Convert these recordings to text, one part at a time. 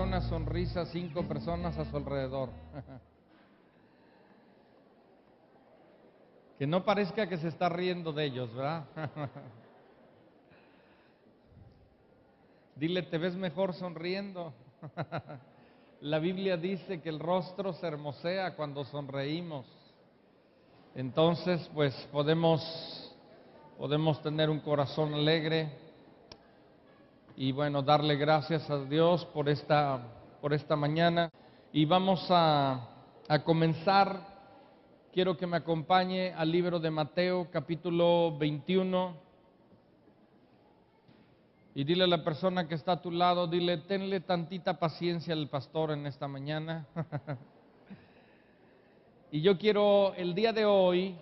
regale una sonrisa a 5 personas a su alrededor. Que no parezca que se está riendo de ellos, ¿verdad? Dile, te ves mejor sonriendo. La Biblia dice que el rostro se hermosea cuando sonreímos. Entonces, pues podemos tener un corazón alegre y bueno, darle gracias a Dios por esta mañana. Y vamos a comenzar. Quiero que me acompañe al libro de Mateo, capítulo 21. Y dile a la persona que está a tu lado, dile, tenle tantita paciencia al pastor en esta mañana. Y yo quiero el día de hoy,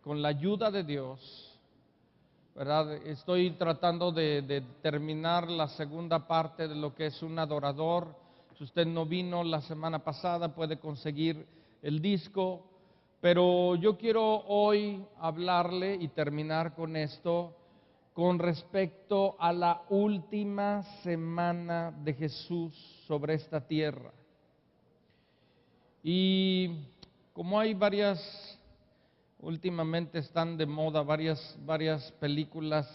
con la ayuda de Dios, ¿verdad? Estoy tratando de terminar la segunda parte de lo que es un adorador. Si usted no vino la semana pasada, puede conseguir el disco. Pero yo quiero hoy hablarle y terminar con esto, con respecto a la última semana de Jesús sobre esta tierra. Y como hay últimamente están de moda varias películas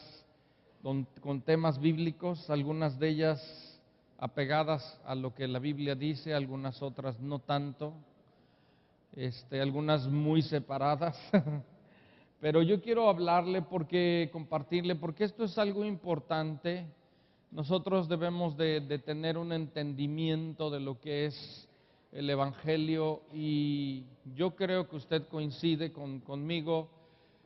con temas bíblicos, algunas de ellas apegadas a lo que la Biblia dice, algunas otras no tanto, algunas muy separadas. Pero yo quiero hablarle compartirle, porque esto es algo importante. Nosotros debemos de tener un entendimiento de lo que es el Evangelio, y yo creo que usted coincide conmigo.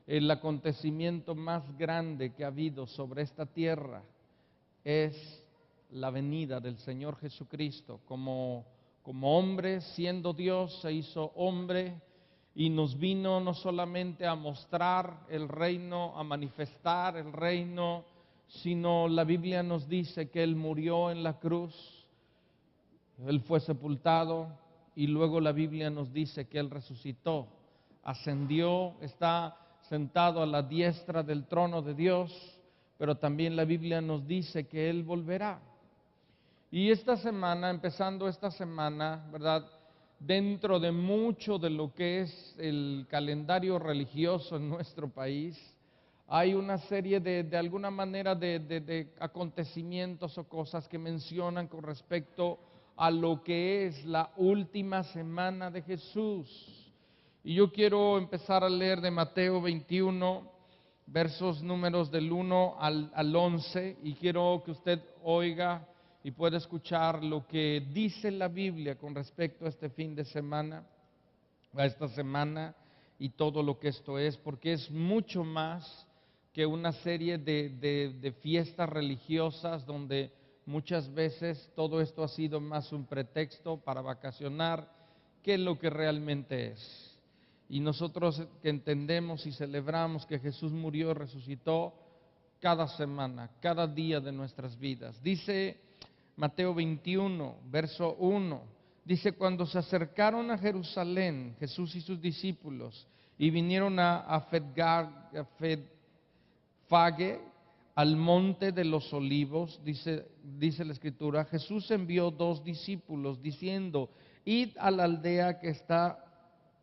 El acontecimiento más grande que ha habido sobre esta tierra es la venida del Señor Jesucristo. Como hombre, siendo Dios, se hizo hombre y nos vino no solamente a mostrar el reino, a manifestar el reino, sino la Biblia nos dice que Él murió en la cruz, Él fue sepultado, y luego la Biblia nos dice que Él resucitó, ascendió, está sentado a la diestra del trono de Dios, pero también la Biblia nos dice que Él volverá. Y esta semana, empezando esta semana, ¿verdad?, dentro de mucho de lo que es el calendario religioso en nuestro país, hay una serie de alguna manera de acontecimientos o cosas que mencionan con respecto a lo que es la última semana de Jesús. Y yo quiero empezar a leer de Mateo 21, versos números del 1 al 11, y quiero que usted oiga y pueda escuchar lo que dice la Biblia con respecto a este fin de semana, a esta semana y todo lo que esto es, porque es mucho más que una serie de fiestas religiosas donde muchas veces todo esto ha sido más un pretexto para vacacionar que lo que realmente es. Y nosotros que entendemos y celebramos que Jesús murió y resucitó, cada semana, cada día de nuestras vidas. Dice Mateo 21, verso 1, dice, cuando se acercaron a Jerusalén, Jesús y sus discípulos, y vinieron a Betfagé, al monte de los olivos, dice la Escritura, Jesús envió 2 discípulos, diciendo, id a la aldea que está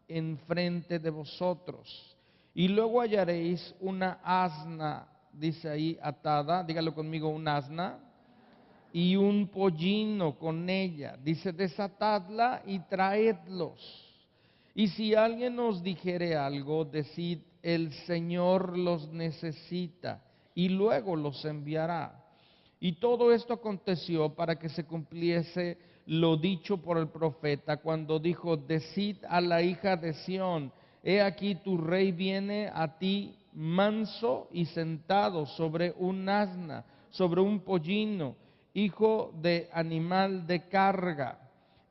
enfrente de vosotros, y luego hallaréis una asna, dice ahí, atada, dígalo conmigo, un asna, y un pollino con ella, dice, desatadla y traedlos. Y si alguien os dijere algo, decid, el Señor los necesita, y luego los enviará. Y todo esto aconteció para que se cumpliese lo dicho por el profeta, cuando dijo, decid a la hija de Sión, he aquí tu rey viene a ti manso y sentado sobre un asna, sobre un pollino, hijo de animal de carga.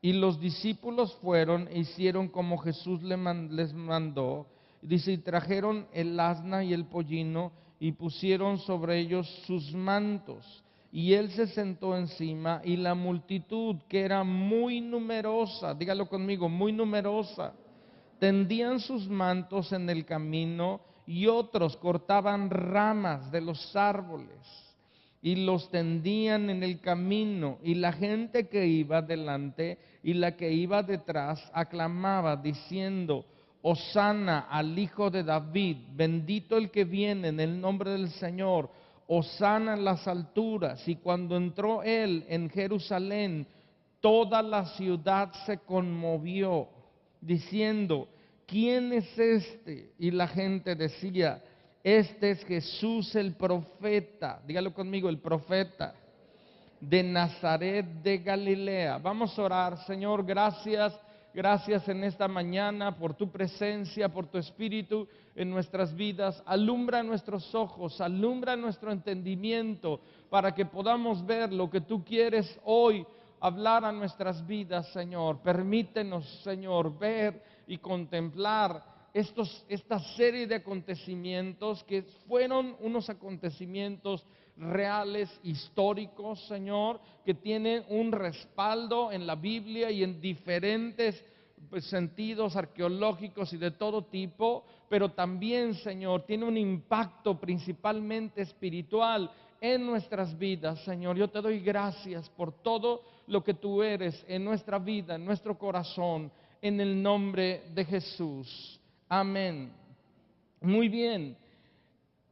Y los discípulos fueron e hicieron como Jesús les mandó. Dice, y trajeron el asna y el pollino y pusieron sobre ellos sus mantos. Y él se sentó encima, y la multitud, que era muy numerosa, dígalo conmigo, muy numerosa, tendían sus mantos en el camino, y otros cortaban ramas de los árboles y los tendían en el camino, y la gente que iba delante y la que iba detrás aclamaba diciendo: Hosana al Hijo de David, bendito el que viene en el nombre del Señor, Hosana en las alturas. Y cuando entró él en Jerusalén, toda la ciudad se conmovió, diciendo: ¿quién es este? Y la gente decía: este es Jesús el profeta. Dígalo conmigo, el profeta de Nazaret de Galilea. Vamos a orar. Señor, gracias. Gracias en esta mañana por tu presencia, por tu espíritu en nuestras vidas. Alumbra nuestros ojos, alumbra nuestro entendimiento para que podamos ver lo que tú quieres hoy hablar a nuestras vidas, Señor. Permítenos, Señor, ver y contemplar esta serie de acontecimientos que fueron unos acontecimientos reales, históricos, Señor, que tienen un respaldo en la Biblia y en diferentes sentidos arqueológicos y de todo tipo, pero también, Señor, tiene un impacto principalmente espiritual en nuestras vidas, Señor. Yo te doy gracias por todo lo que tú eres en nuestra vida, en nuestro corazón, en el nombre de Jesús. Amén. Muy bien.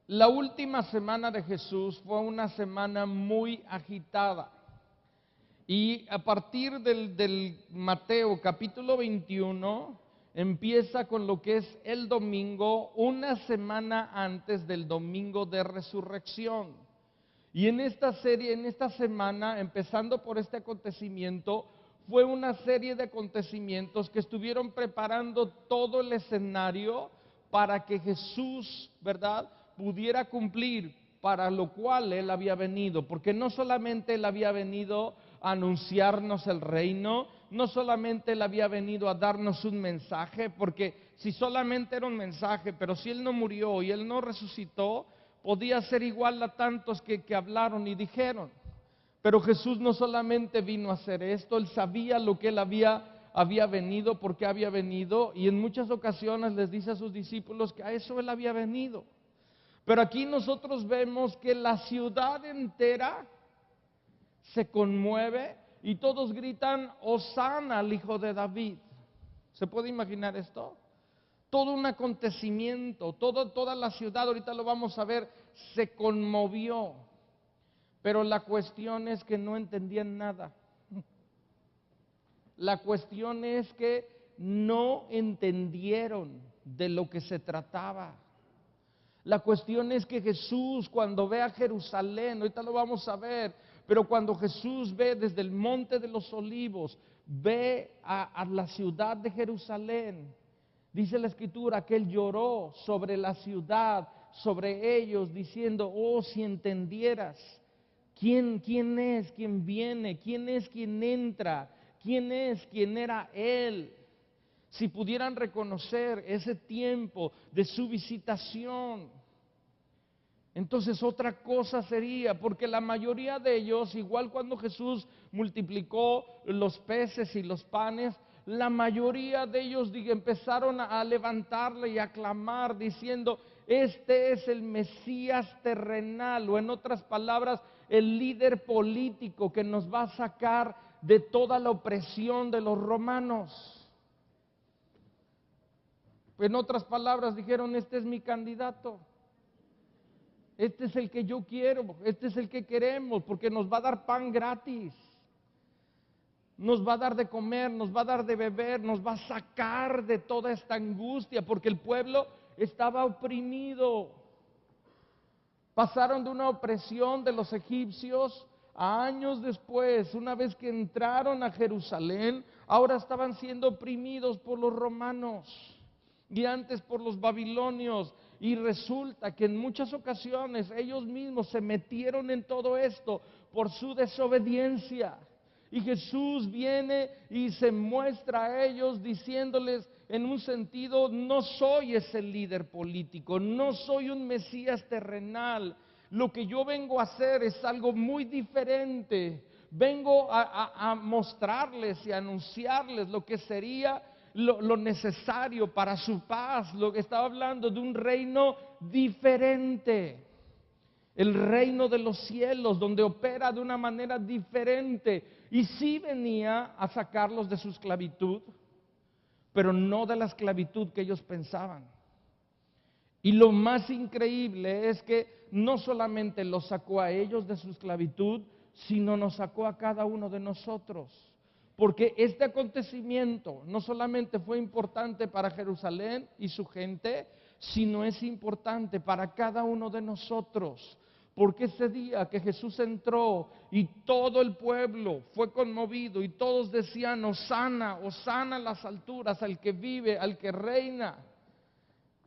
La última semana de Jesús fue una semana muy agitada. Y a partir del Mateo capítulo 21, empieza con lo que es el domingo, una semana antes del domingo de resurrección. Y en esta serie, en esta semana, empezando por este acontecimiento, fue una serie de acontecimientos que estuvieron preparando todo el escenario para que Jesús, ¿verdad?, pudiera cumplir para lo cual Él había venido. Porque no solamente Él había venido a anunciarnos el reino, no solamente Él había venido a darnos un mensaje, porque si solamente era un mensaje, pero si Él no murió y Él no resucitó, podía ser igual a tantos que hablaron y dijeron. Pero Jesús no solamente vino a hacer esto, Él sabía lo que Él había venido, por qué había venido, y en muchas ocasiones les dice a sus discípulos que a eso Él había venido. Pero aquí nosotros vemos que la ciudad entera se conmueve y todos gritan: Hosana al Hijo de David. ¿Se puede imaginar esto? Todo un acontecimiento, toda la ciudad, ahorita lo vamos a ver, se conmovió. Pero la cuestión es que no entendían nada. La cuestión es que no entendieron de lo que se trataba. La cuestión es que Jesús, cuando ve a Jerusalén, ahorita lo vamos a ver, pero cuando Jesús ve desde el Monte de los Olivos, ve a la ciudad de Jerusalén, dice la Escritura que Él lloró sobre la ciudad, sobre ellos, diciendo: oh, si entendieras quién es quien viene, quién es quien entra, quién es quien era Él. Si pudieran reconocer ese tiempo de su visitación, entonces otra cosa sería, porque la mayoría de ellos, igual cuando Jesús multiplicó los peces y los panes, la mayoría de ellos empezaron a levantarle y a clamar diciendo: este es el Mesías terrenal, o en otras palabras, el líder político que nos va a sacar de toda la opresión de los romanos. En otras palabras dijeron: este es mi candidato, este es el que yo quiero, este es el que queremos, porque nos va a dar pan gratis, nos va a dar de comer, nos va a dar de beber, nos va a sacar de toda esta angustia, porque el pueblo estaba oprimido. Pasaron de una opresión de los egipcios a años después, una vez que entraron a Jerusalén, ahora estaban siendo oprimidos por los romanos y antes por los babilonios, y resulta que en muchas ocasiones ellos mismos se metieron en todo esto por su desobediencia, y Jesús viene y se muestra a ellos diciéndoles en un sentido: no soy ese líder político, no soy un Mesías terrenal, lo que yo vengo a hacer es algo muy diferente, vengo a mostrarles y a anunciarles lo que sería lo necesario para su paz. Lo que estaba hablando de un reino diferente. el reino de los cielos, donde opera de una manera diferente. Y sí venía a sacarlos de su esclavitud, pero no de la esclavitud que ellos pensaban. Y lo más increíble es que no solamente los sacó a ellos de su esclavitud, sino nos sacó a cada uno de nosotros. Porque este acontecimiento no solamente fue importante para Jerusalén y su gente, sino es importante para cada uno de nosotros. Porque ese día que Jesús entró y todo el pueblo fue conmovido y todos decían: Hosana, Hosana en las alturas, al que vive, al que reina,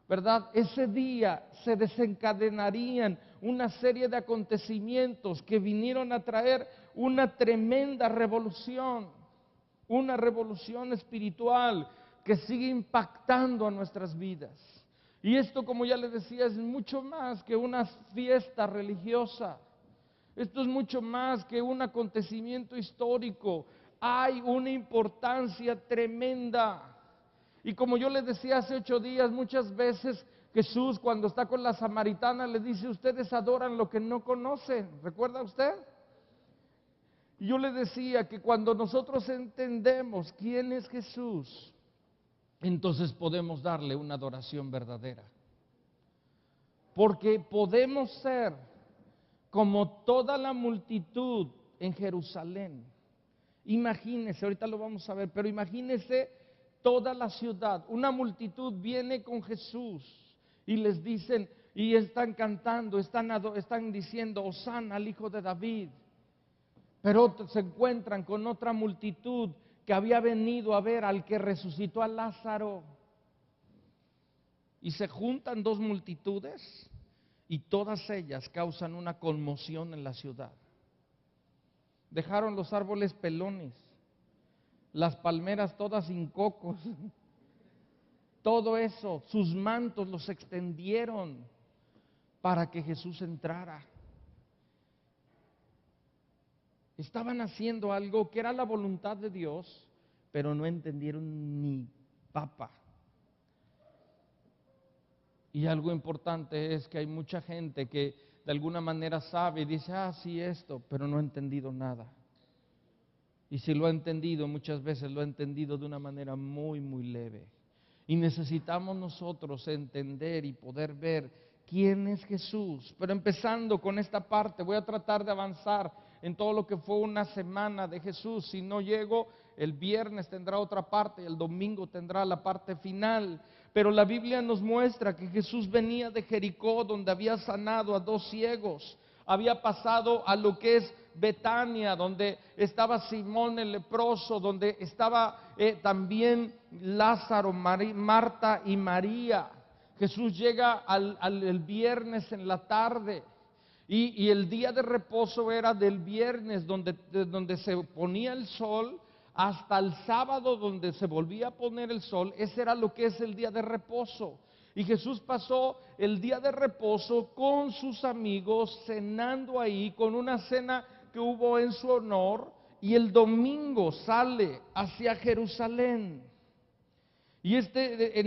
¿verdad? Ese día se desencadenarían una serie de acontecimientos que vinieron a traer una tremenda revolución, una revolución espiritual que sigue impactando a nuestras vidas. Y esto, como ya les decía, es mucho más que una fiesta religiosa. Esto es mucho más que un acontecimiento histórico. Hay una importancia tremenda. Y como yo les decía hace 8 días, muchas veces Jesús, cuando está con la samaritana, le dice: ustedes adoran lo que no conocen. ¿Recuerda usted? Y yo le decía que cuando nosotros entendemos quién es Jesús, entonces podemos darle una adoración verdadera. Porque podemos ser como toda la multitud en Jerusalén. Imagínese, ahorita lo vamos a ver, pero imagínese toda la ciudad, una multitud viene con Jesús y les dicen, y están cantando, están diciendo: Hosana al Hijo de David. Pero se encuentran con otra multitud que había venido a ver al que resucitó a Lázaro. Y se juntan dos multitudes y todas ellas causan una conmoción en la ciudad. Dejaron los árboles pelones, las palmeras todas sin cocos, todo eso, sus mantos los extendieron para que Jesús entrara. Estaban haciendo algo que era la voluntad de Dios, pero no entendieron ni papa. Y algo importante es que hay mucha gente que de alguna manera sabe y dice: sí, esto, pero no ha entendido nada. Y si lo ha entendido, muchas veces lo ha entendido de una manera muy, muy leve. Y necesitamos nosotros entender y poder ver quién es Jesús. Pero empezando con esta parte, voy a tratar de avanzar en todo lo que fue una semana de Jesús. Si no llego, el viernes tendrá otra parte y el domingo tendrá la parte final. Pero la Biblia nos muestra que Jesús venía de Jericó, donde había sanado a 2 ciegos. Había pasado a lo que es Betania, donde estaba Simón el leproso, donde estaba también Lázaro, Marta y María. Jesús llega el viernes en la tarde. Y el día de reposo era del viernes, donde se ponía el sol, hasta el sábado, donde se volvía a poner el sol. Ese era lo que es el día de reposo. Y Jesús pasó el día de reposo con sus amigos, cenando ahí, con una cena que hubo en su honor. Y el domingo sale hacia Jerusalén. Y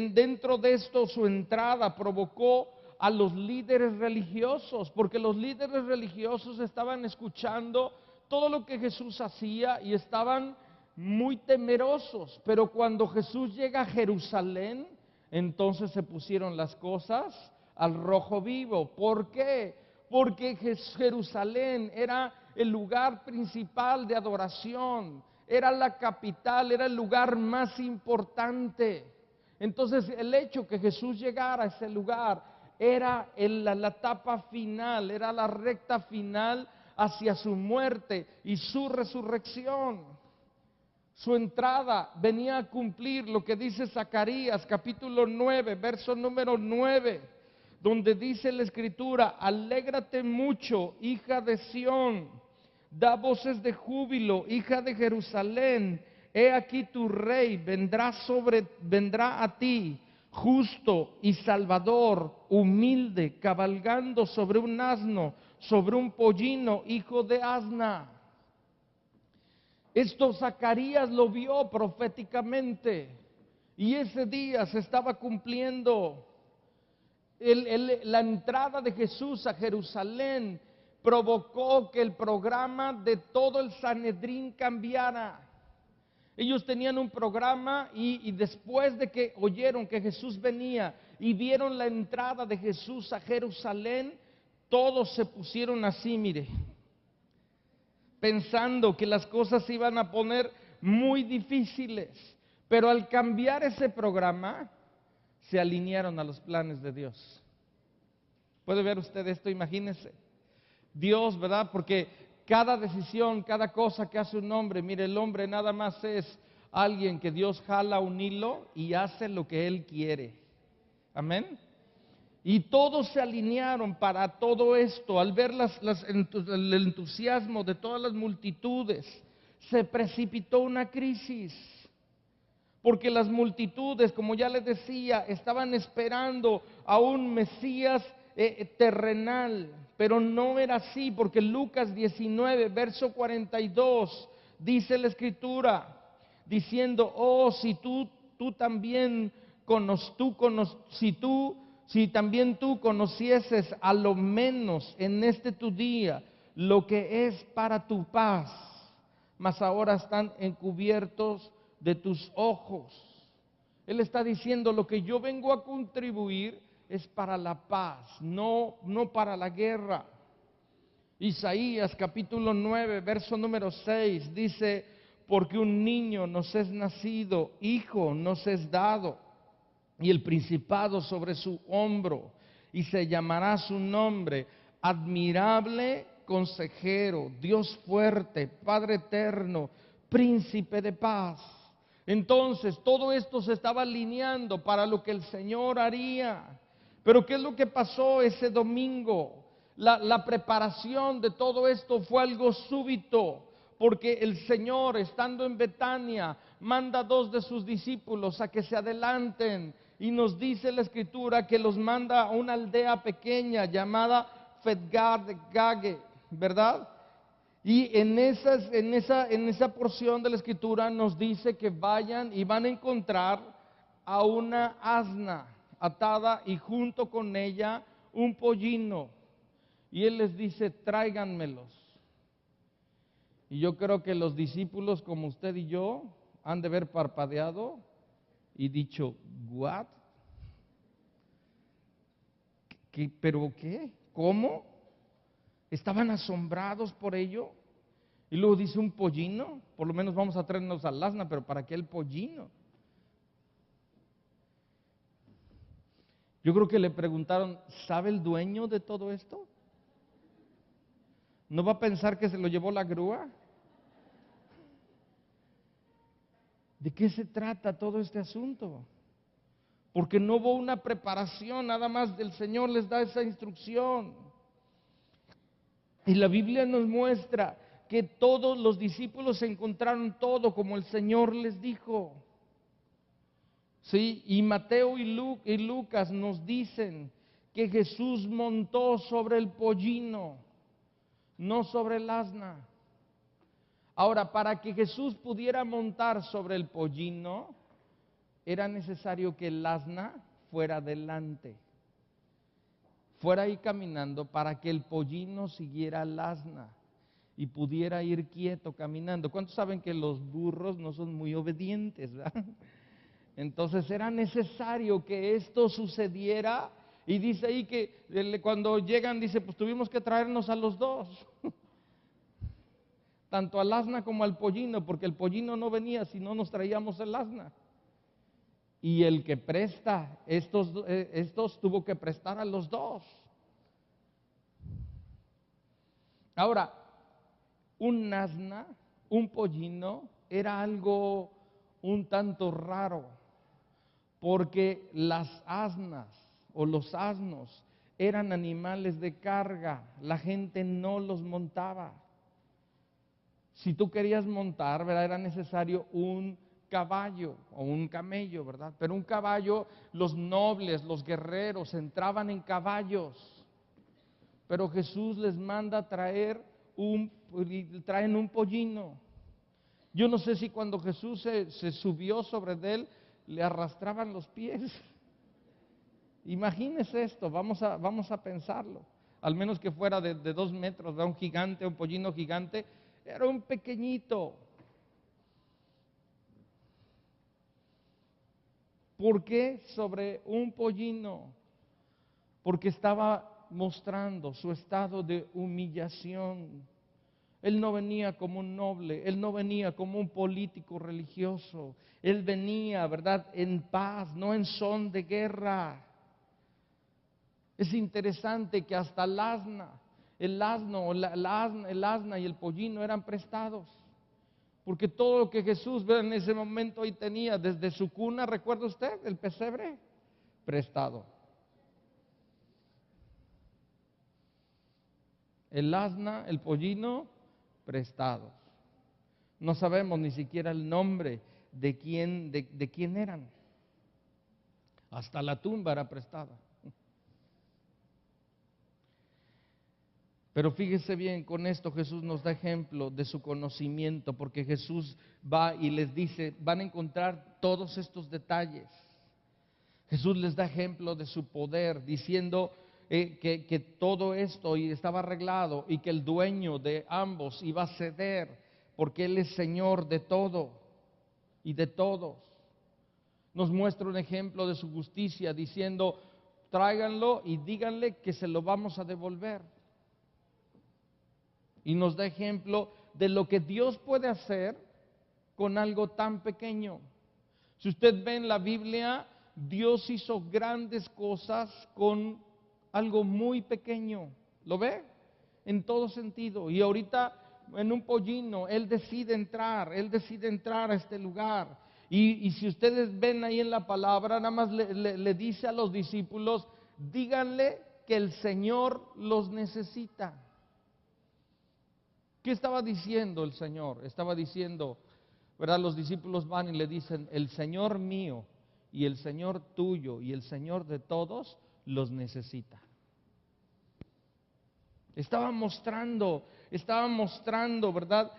dentro de esto, su entrada provocó a los líderes religiosos, porque los líderes religiosos estaban escuchando todo lo que Jesús hacía y estaban muy temerosos. Pero cuando Jesús llega a Jerusalén, entonces se pusieron las cosas al rojo vivo. ¿Por qué? Porque Jerusalén era el lugar principal de adoración, era la capital, era el lugar más importante. Entonces el hecho que Jesús llegara a ese lugar era la etapa final, era la recta final hacia su muerte y su resurrección. Su entrada venía a cumplir lo que dice Zacarías capítulo 9, verso número 9, donde dice la Escritura: alégrate mucho, hija de Sión, da voces de júbilo, hija de Jerusalén, he aquí tu rey vendrá a ti, justo y salvador, humilde, cabalgando sobre un asno, sobre un pollino, hijo de asna. Esto Zacarías lo vio proféticamente, y ese día se estaba cumpliendo La entrada de Jesús a Jerusalén provocó que el programa de todo el Sanedrín cambiara. Ellos tenían un programa y después de que oyeron que Jesús venía y vieron la entrada de Jesús a Jerusalén, todos se pusieron así, mire, pensando que las cosas se iban a poner muy difíciles. Pero al cambiar ese programa, se alinearon a los planes de Dios. ¿Puede ver usted esto? Imagínese. Dios, ¿verdad? Porque cada decisión, cada cosa que hace un hombre, mire, el hombre nada más es alguien que Dios jala un hilo y hace lo que Él quiere. Amén. Y todos se alinearon para todo esto. Al ver el entusiasmo de todas las multitudes, se precipitó una crisis. Porque las multitudes, como ya les decía, estaban esperando a un Mesías terrenal, pero no era así, porque Lucas 19, verso 42, dice la Escritura, diciendo, oh, si también tú conocieses a lo menos en este tu día lo que es para tu paz, mas ahora están encubiertos de tus ojos. Él está diciendo, lo que yo vengo a contribuir es para la paz, no para la guerra. Isaías capítulo 9, verso número 6 dice, porque un niño nos es nacido, hijo nos es dado, y el principado sobre su hombro, y se llamará su nombre, admirable consejero, Dios fuerte, Padre eterno, príncipe de paz. Entonces todo esto se estaba alineando para lo que el Señor haría. Pero ¿qué es lo que pasó ese domingo? La preparación de todo esto fue algo súbito, porque el Señor, estando en Betania, manda a 2 de sus discípulos a que se adelanten, y nos dice la Escritura que los manda a una aldea pequeña llamada Fedgar de Gage, ¿verdad? Y en esa porción de la Escritura nos dice que vayan y van a encontrar a una asna atada y junto con ella un pollino. Y Él les dice, tráiganmelos. Y yo creo que los discípulos como usted y yo han de haber parpadeado y dicho, ¿what? ¿Pero qué? ¿Cómo? Estaban asombrados por ello. Y luego dice un pollino, por lo menos vamos a traernos al asna, pero ¿para qué el pollino? Yo creo que le preguntaron, ¿sabe el dueño de todo esto? ¿No va a pensar que se lo llevó la grúa? ¿De qué se trata todo este asunto? Porque no hubo una preparación, nada más el Señor les da esa instrucción. Y la Biblia nos muestra que todos los discípulos encontraron todo como el Señor les dijo. Sí, y Mateo y Lucas nos dicen que Jesús montó sobre el pollino, no sobre el asna. Ahora, para que Jesús pudiera montar sobre el pollino, era necesario que el asna fuera delante, fuera ahí caminando para que el pollino siguiera al asna y pudiera ir quieto caminando. ¿Cuántos saben que los burros no son muy obedientes, ¿verdad? Entonces era necesario que esto sucediera, y dice ahí que cuando llegan, dice, pues tuvimos que traernos a los dos, tanto al asna como al pollino, porque el pollino no venía si no nos traíamos el asna. Y el que presta, estos tuvo que prestar a los dos. Ahora, un asna, un pollino, era algo un tanto raro, porque las asnas o los asnos eran animales de carga, la gente no los montaba. Si tú querías montar, ¿verdad? Era necesario un caballo o un camello, ¿verdad? Pero un caballo, los nobles, los guerreros entraban en caballos. Pero Jesús les manda traen un pollino. Yo no sé si cuando Jesús se subió sobre él, le arrastraban los pies. Imagínese esto, vamos a pensarlo. Al menos que fuera de 2 metros, de un gigante, un pollino gigante, era un pequeñito. ¿Por qué sobre un pollino? Porque estaba mostrando su estado de humillación. Él no venía como un noble, él no venía como un político religioso, él venía, ¿verdad?, en paz, no en son de guerra. Es interesante que hasta el asna y el pollino eran prestados. Porque todo lo que Jesús ve en ese momento ahí tenía, desde su cuna, ¿recuerda usted? El pesebre, prestado. El asna, el pollino, prestados. No sabemos ni siquiera el nombre de quién eran. Hasta la tumba era prestada. Pero fíjese bien, con esto Jesús nos da ejemplo de su conocimiento, porque Jesús va y les dice, van a encontrar todos estos detalles. Jesús les da ejemplo de su poder, diciendo que todo esto estaba arreglado y que el dueño de ambos iba a ceder, porque Él es Señor de todo y de todos. Nos muestra un ejemplo de su justicia, diciendo, tráiganlo y díganle que se lo vamos a devolver. Y nos da ejemplo de lo que Dios puede hacer con algo tan pequeño. Si usted ve en la Biblia, Dios hizo grandes cosas con algo muy pequeño. ¿Lo ve? En todo sentido. Y ahorita en un pollino, Él decide entrar a este lugar. Y si ustedes ven ahí en la palabra, nada más le dice a los discípulos, díganle que el Señor los necesita. ¿Qué estaba diciendo el Señor? Estaba diciendo, ¿verdad? Los discípulos van y le dicen, el Señor mío y el Señor tuyo y el Señor de todos los necesita. Estaba mostrando, ¿verdad?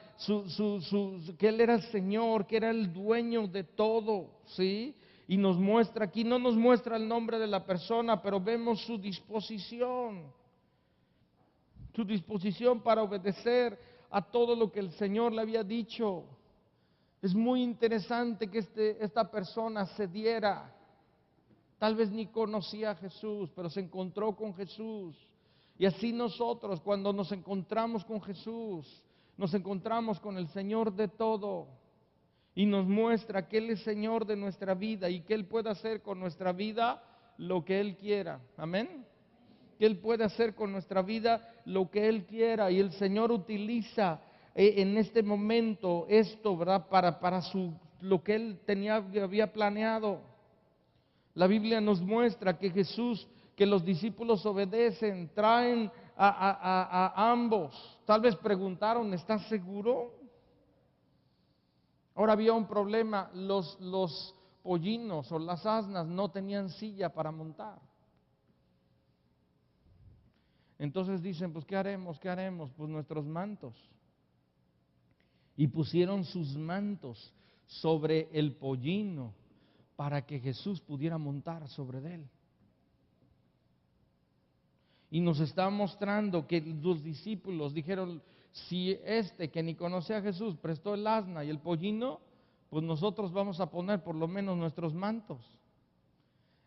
Que Él era el Señor, que era el dueño de todo, ¿sí? Y nos muestra aquí, no nos muestra el nombre de la persona, pero vemos su disposición para obedecer a todo lo que el Señor le había dicho. Es muy interesante que esta persona cediera. Tal vez ni conocía a Jesús, pero se encontró con Jesús. Y así nosotros, cuando nos encontramos con Jesús, nos encontramos con el Señor de todo. Y nos muestra que Él es Señor de nuestra vida y que Él puede hacer con nuestra vida lo que Él quiera. Amén. Que Él puede hacer con nuestra vida lo que Él quiera, y el Señor utiliza en este momento esto, ¿verdad? Para lo que Él había planeado. La Biblia nos muestra que que los discípulos obedecen, traen a ambos. Tal vez preguntaron, ¿estás seguro? Ahora había un problema, los pollinos o las asnas no tenían silla para montar. Entonces dicen, pues ¿qué haremos? Pues nuestros mantos. Y pusieron sus mantos sobre el pollino para que Jesús pudiera montar sobre él. Y nos está mostrando que los discípulos dijeron, si que ni conoce a Jesús prestó el asna y el pollino, pues nosotros vamos a poner por lo menos nuestros mantos.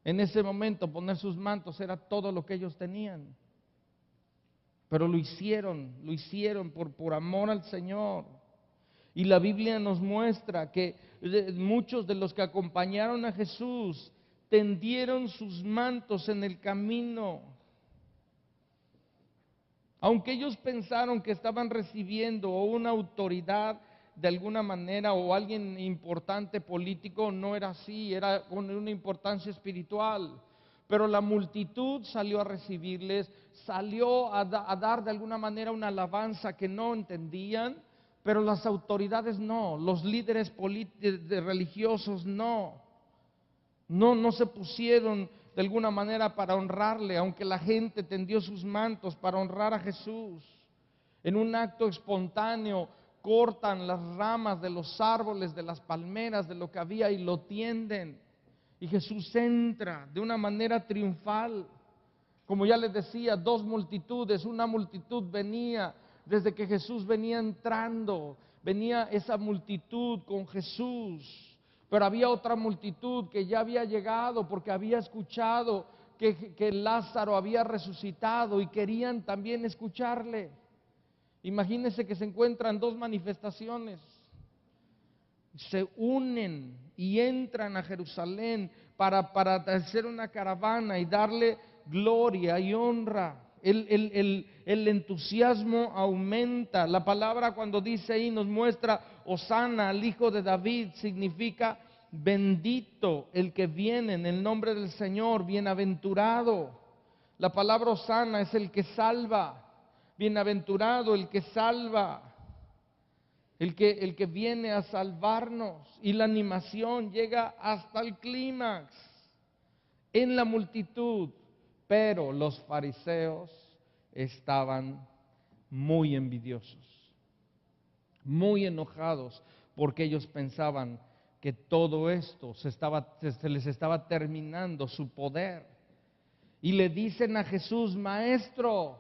En ese momento poner sus mantos era todo lo que ellos tenían. Pero lo hicieron por amor al Señor. Y la Biblia nos muestra que muchos de los que acompañaron a Jesús tendieron sus mantos en el camino. Aunque ellos pensaron que estaban recibiendo una autoridad de alguna manera o alguien importante político, no era así, era con una importancia espiritual. Pero la multitud salió a recibirles, salió a dar de alguna manera una alabanza que no entendían, pero las autoridades no, los líderes religiosos no se pusieron de alguna manera para honrarle, aunque la gente tendió sus mantos para honrar a Jesús. En un acto espontáneo cortan las ramas de los árboles, de las palmeras, de lo que había y lo tienden. Y Jesús entra de una manera triunfal. Como ya les decía, dos multitudes, una multitud venía desde que Jesús venía entrando, venía esa multitud con Jesús, pero había otra multitud que ya había llegado porque había escuchado que Lázaro había resucitado y querían también escucharle. Imagínense que se encuentran dos manifestaciones, se unen y entran a Jerusalén para hacer una caravana y darle gloria y honra. El entusiasmo aumenta. La palabra cuando dice ahí nos muestra Hosana al Hijo de David, significa bendito el que viene en el nombre del Señor, bienaventurado. La palabra Hosana es el que salva, bienaventurado el que salva. El que viene a salvarnos, y la animación llega hasta el clímax en la multitud, pero los fariseos estaban muy envidiosos, muy enojados, porque ellos pensaban que todo esto se les estaba terminando su poder, y le dicen a Jesús: Maestro,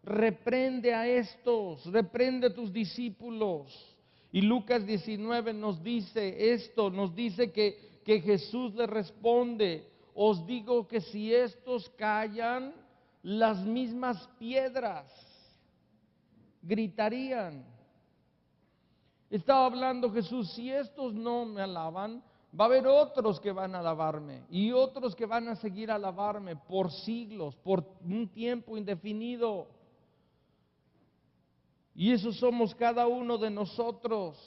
reprende a estos, reprende a tus discípulos. Y Lucas 19 nos dice esto, nos dice que Jesús le responde: os digo que si estos callan, las mismas piedras gritarían. Estaba hablando Jesús: si estos no me alaban, va a haber otros que van a alabarme, y otros que van a seguir a alabarme por siglos, por un tiempo indefinido. Y eso somos cada uno de nosotros.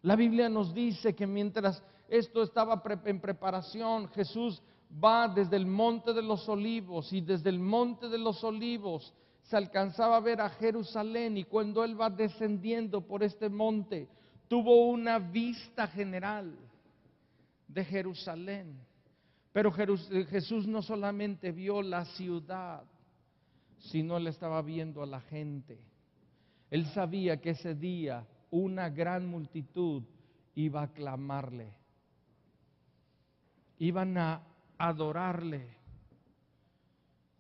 La Biblia nos dice que mientras esto estaba en preparación, Jesús va desde el Monte de los Olivos, y desde el Monte de los Olivos se alcanzaba a ver a Jerusalén, y cuando Él va descendiendo por este monte, tuvo una vista general de Jerusalén. Pero Jesús no solamente vio la ciudad, sino Él estaba viendo a la gente. Él sabía que ese día una gran multitud iba a clamarle, iban a adorarle,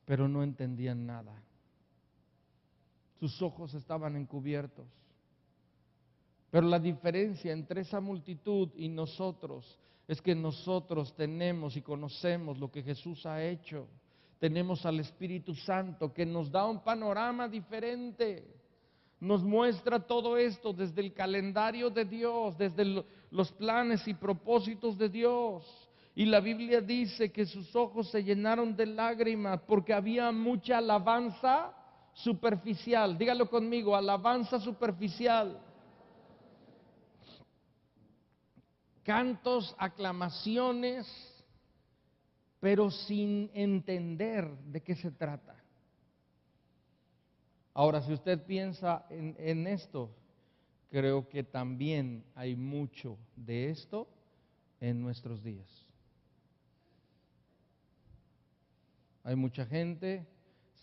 pero no entendían nada. Sus ojos estaban encubiertos. Pero la diferencia entre esa multitud y nosotros es que nosotros tenemos y conocemos lo que Jesús ha hecho. Tenemos al Espíritu Santo que nos da un panorama diferente. Nos muestra todo esto desde el calendario de Dios, desde los planes y propósitos de Dios. Y la Biblia dice que sus ojos se llenaron de lágrimas porque había mucha alabanza superficial. Dígalo conmigo: alabanza superficial. Cantos, aclamaciones, pero sin entender de qué se trata. Ahora, si usted piensa en esto, creo que también hay mucho de esto en nuestros días. Hay mucha gente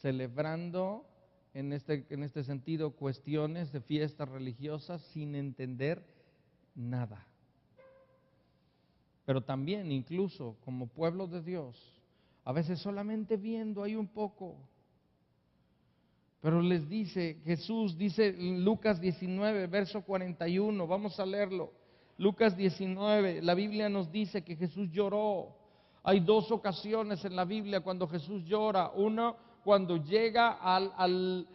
celebrando en este sentido cuestiones de fiestas religiosas sin entender nada. Pero también, incluso como pueblo de Dios, a veces solamente viendo hay un poco. Pero les dice, Jesús dice en Lucas 19, verso 41, vamos a leerlo. Lucas 19, la Biblia nos dice que Jesús lloró. Hay dos ocasiones en la Biblia cuando Jesús llora. Uno, cuando llega al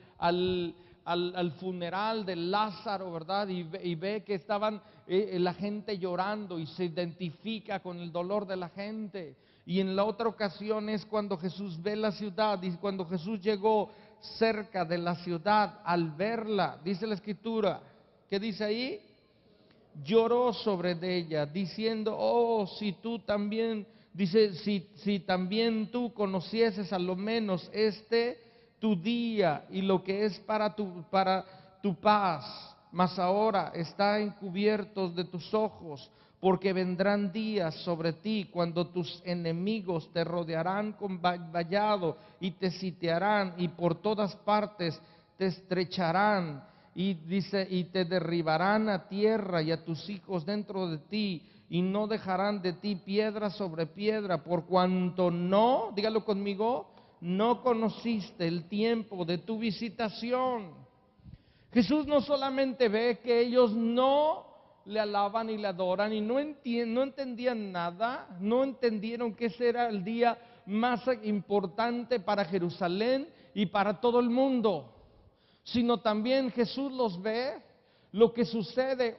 funeral de Lázaro, ¿verdad? Y ve que estaban la gente llorando y se identifica con el dolor de la gente. Y en la otra ocasión es cuando Jesús ve la ciudad, y cuando Jesús llegó cerca de la ciudad, al verla, dice la Escritura, ¿qué dice ahí? Lloró sobre ella, diciendo: oh, si tú también, dice, si también tú conocieses a lo menos tu día y lo que es para tu paz, mas ahora está encubierto de tus ojos, porque vendrán días sobre ti cuando tus enemigos te rodearán con vallado y te sitiarán, y por todas partes te estrecharán, y dice, y te derribarán a tierra y a tus hijos dentro de ti, y no dejarán de ti piedra sobre piedra, por cuanto no, dígalo conmigo, no conociste el tiempo de tu visitación. Jesús no solamente ve que ellos no le alaban y le adoran y no entendían nada, no entendieron que ese era el día más importante para Jerusalén y para todo el mundo, sino también Jesús los ve lo que sucede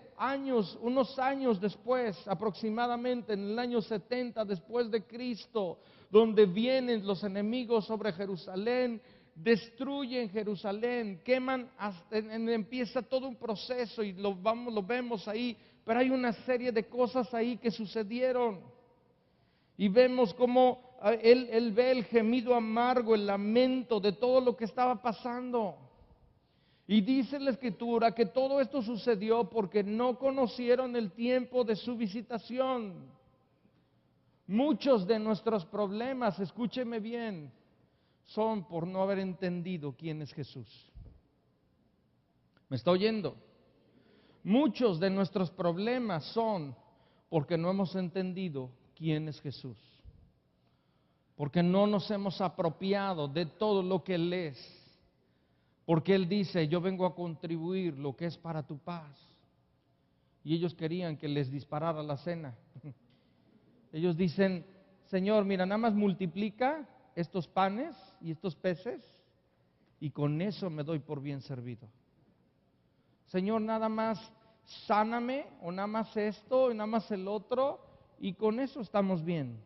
unos años después, aproximadamente en el año 70 después de Cristo, donde vienen los enemigos sobre Jerusalén, destruyen Jerusalén, queman, empieza todo un proceso y lo vemos ahí, pero hay una serie de cosas ahí que sucedieron. Y vemos cómo él ve el gemido amargo, el lamento de todo lo que estaba pasando. Y dice la Escritura que todo esto sucedió porque no conocieron el tiempo de su visitación. Muchos de nuestros problemas, escúcheme bien, son por no haber entendido quién es Jesús. ¿Me está oyendo? Muchos de nuestros problemas son porque no hemos entendido quién es Jesús. Porque no nos hemos apropiado de todo lo que Él es. Porque Él dice, yo vengo a contribuir lo que es para tu paz. Y ellos querían que les disparara la cena. Ellos dicen, Señor, mira, nada más multiplica estos panes y estos peces y con eso me doy por bien servido. Señor, nada más sáname o nada más esto y nada más el otro y con eso estamos bien.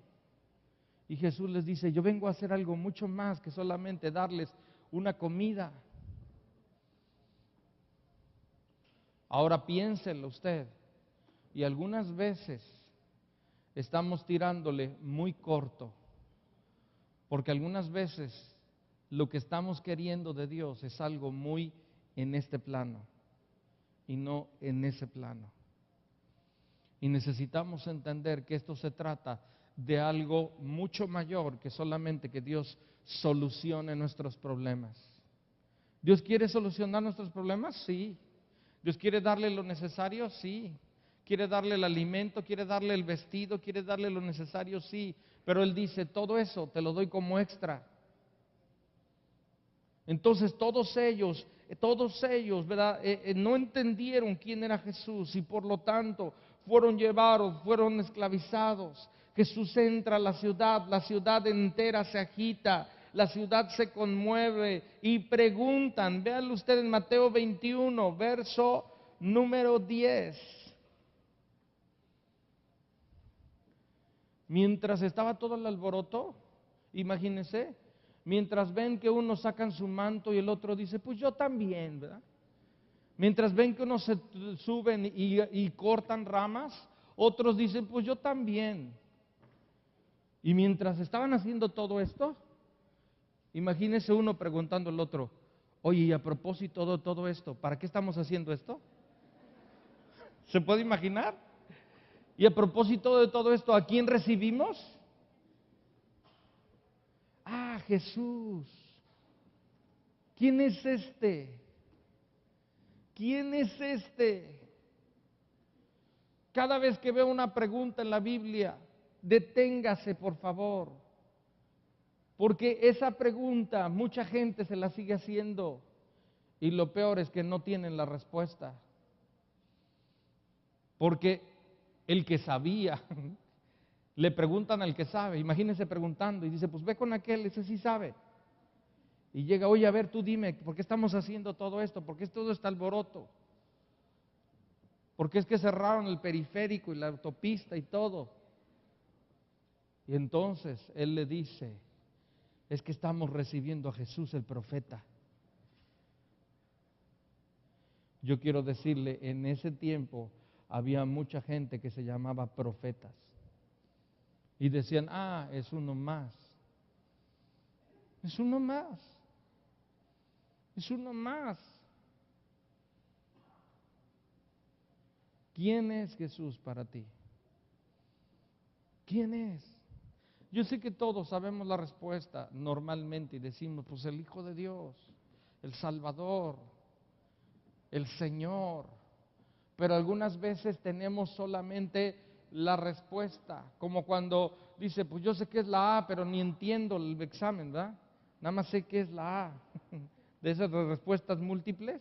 Y Jesús les dice, yo vengo a hacer algo mucho más que solamente darles una comida. Ahora piénselo usted, y algunas veces estamos tirándole muy corto, porque algunas veces lo que estamos queriendo de Dios es algo muy en este plano y no en ese plano. Y necesitamos entender que esto se trata de algo mucho mayor que solamente que Dios solucione nuestros problemas. ¿Dios quiere solucionar nuestros problemas? Sí. ¿Dios quiere darle lo necesario? Sí. ¿Quiere darle el alimento? ¿Quiere darle el vestido? ¿Quiere darle lo necesario? Sí. Pero Él dice, todo eso te lo doy como extra. Entonces todos ellos, ¿verdad? No entendieron quién era Jesús y por lo tanto fueron llevados, fueron esclavizados. Jesús entra a la ciudad entera se agita, la ciudad se conmueve y preguntan, véanlo usted en Mateo 21, verso número 10. Mientras estaba todo el alboroto, imagínense, mientras ven que unos sacan su manto y el otro dice, pues yo también, ¿verdad? Mientras ven que unos se suben y cortan ramas, otros dicen, pues yo también. Y mientras estaban haciendo todo esto, imagínese uno preguntando al otro, oye, y a propósito de todo esto, ¿para qué estamos haciendo esto? ¿Se puede imaginar? Y a propósito de todo esto, ¿a quién recibimos? Ah, Jesús. ¿Quién es este? ¿Quién es este? Cada vez que veo una pregunta en la Biblia, deténgase por favor, porque esa pregunta mucha gente se la sigue haciendo y lo peor es que no tienen la respuesta, porque el que sabía, le preguntan al que sabe, imagínense preguntando y dice, pues ve con aquel, ese sí sabe. Y llega, oye, a ver, tú dime, ¿por qué estamos haciendo todo esto? ¿Por qué todo este alboroto? ¿Por qué es que cerraron el periférico y la autopista y todo? Y entonces él le dice, es que estamos recibiendo a Jesús el profeta. Yo quiero decirle, en ese tiempo había mucha gente que se llamaba profetas. Y decían, ah, es uno más. Es uno más. Es uno más. ¿Quién es Jesús para ti? ¿Quién es? Yo sé que todos sabemos la respuesta normalmente y decimos, pues el Hijo de Dios, el Salvador, el Señor. Pero algunas veces tenemos solamente la respuesta. Como cuando dice, pues yo sé que es la A, pero ni entiendo el examen, ¿verdad? Nada más sé que es la A. De esas respuestas múltiples,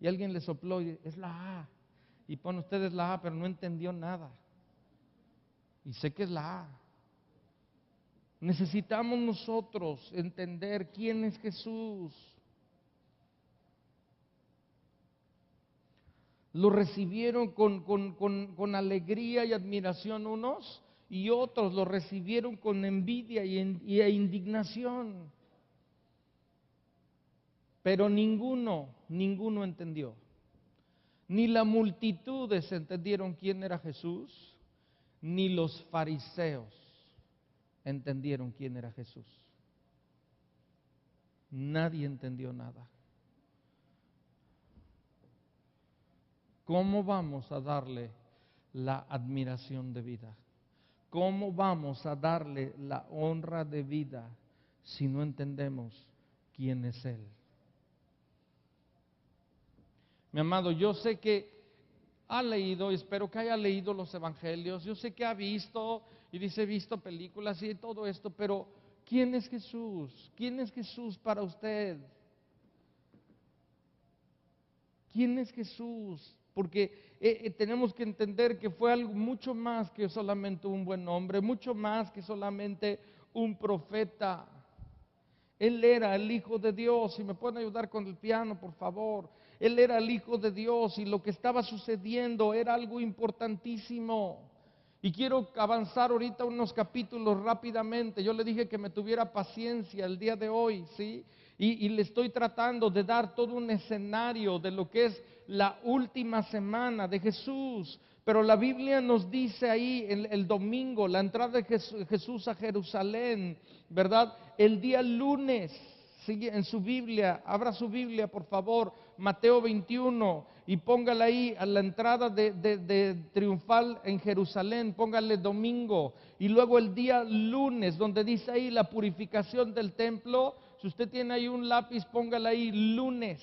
y alguien le sopló y es la A. Y pone ustedes la A, pero no entendió nada. Y sé que es la A. Necesitamos nosotros entender quién es Jesús. Lo recibieron con alegría y admiración unos, y otros lo recibieron con envidia e indignación. Pero ninguno entendió. Ni las multitudes entendieron quién era Jesús, ni los fariseos entendieron quién era Jesús. Nadie entendió nada. ¿Cómo vamos a darle la admiración de vida? ¿Cómo vamos a darle la honra de vida si no entendemos quién es Él? Mi amado, yo sé que ha leído, espero que haya leído los evangelios, yo sé que ha visto y dice, he visto películas y todo esto, pero ¿quién es Jesús? ¿Quién es Jesús para usted? ¿Quién es Jesús? Porque tenemos que entender que fue algo mucho más que solamente un buen hombre, mucho más que solamente un profeta. Él era el Hijo de Dios. Si me pueden ayudar con el piano, por favor. Él era el Hijo de Dios y lo que estaba sucediendo era algo importantísimo. Y quiero avanzar ahorita unos capítulos rápidamente. Yo le dije que me tuviera paciencia el día de hoy, ¿sí? Y le estoy tratando de dar todo un escenario de lo que es la última semana de Jesús. Pero la Biblia nos dice ahí el domingo, la entrada de Jesús a Jerusalén, ¿verdad? El día lunes, sigue en su Biblia, abra su Biblia por favor, Mateo 21, y póngala ahí a la entrada de triunfal en Jerusalén, póngale domingo, y luego el día lunes, donde dice ahí la purificación del templo, si usted tiene ahí un lápiz, póngala ahí lunes.